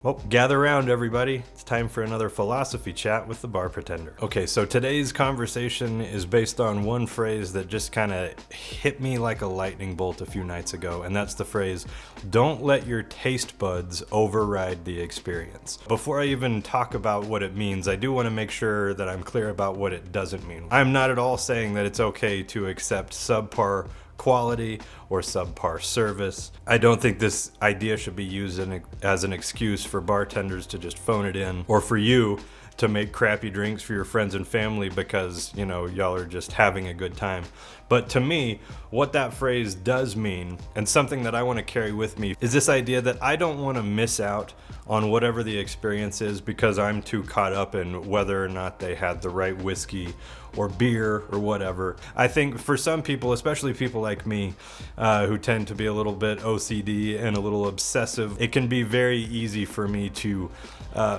Well, gather around everybody. It's time for another philosophy chat with the bar pretender. Okay, so today's conversation is based on one phrase that just kind of hit me like a lightning bolt a few nights ago, and that's the phrase, don't let your taste buds override the experience. Before I even talk about what it means, I do want to make sure that I'm clear about what it doesn't mean. I'm not at all saying that it's okay to accept subpar quality or subpar service. I don't think this idea should be used as an excuse for bartenders to just phone it in, or for you to make crappy drinks for your friends and family because, you know, y'all are just having a good time. But to me, what that phrase does mean, and something that I want to carry with me, is this idea that I don't want to miss out on whatever the experience is because I'm too caught up in whether or not they had the right whiskey or beer or whatever. I think for some people, especially people like me, who tend to be a little bit OCD and a little obsessive, it can be very easy for me to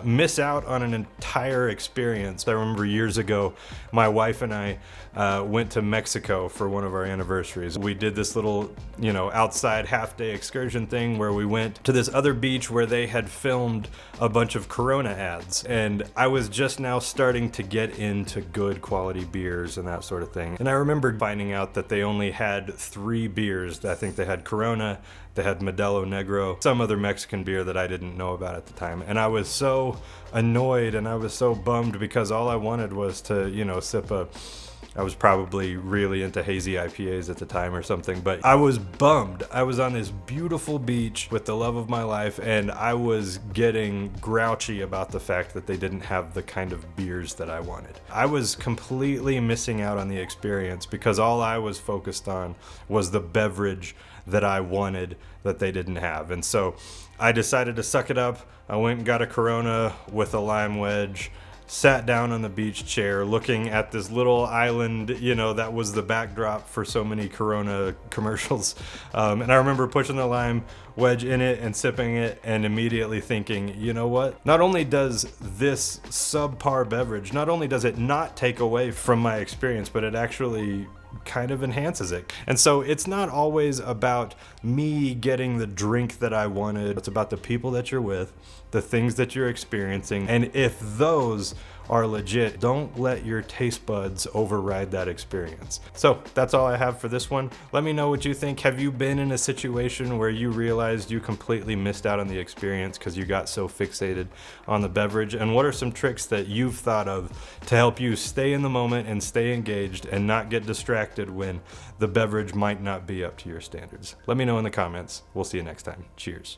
miss out on an entire experience. I remember years ago, my wife and I went to Mexico for one of our anniversaries. We did this little, outside half-day excursion thing where we went to this other beach where they had filmed a bunch of Corona ads. And I was just now starting to get into good quality beers and that sort of thing. And I remember finding out that they only had 3 beers. I think they had Corona, they had Modelo Negro, some other Mexican beer that I didn't know about at the time. And I was so annoyed and I was so bummed because all I wanted was to, sip I was probably really into hazy IPAs at the time or something, but I was bummed. I was on this beautiful beach with the love of my life, and I was getting grouchy about the fact that they didn't have the kind of beers that I wanted. I was completely missing out on the experience because all I was focused on was the beverage that I wanted that they didn't have. And so I decided to suck it up. I went and got a Corona with a lime wedge, sat down on the beach chair looking at this little island, that was the backdrop for so many Corona commercials. And I remember pushing the lime wedge in it and sipping it and immediately thinking, you know what? Not only does this subpar beverage, not only does it not take away from my experience, but it actually kind of enhances it. And so it's not always about me getting the drink that I wanted. It's about the people that you're with, the things that you're experiencing. And if those are legit, don't let your taste buds override that experience. So that's all I have for this one. Let me know what you think. Have you been in a situation where you realized you completely missed out on the experience because you got so fixated on the beverage? And what are some tricks that you've thought of to help you stay in the moment and stay engaged and not get distracted when the beverage might not be up to your standards? Let me know in the comments. We'll see you next time. Cheers.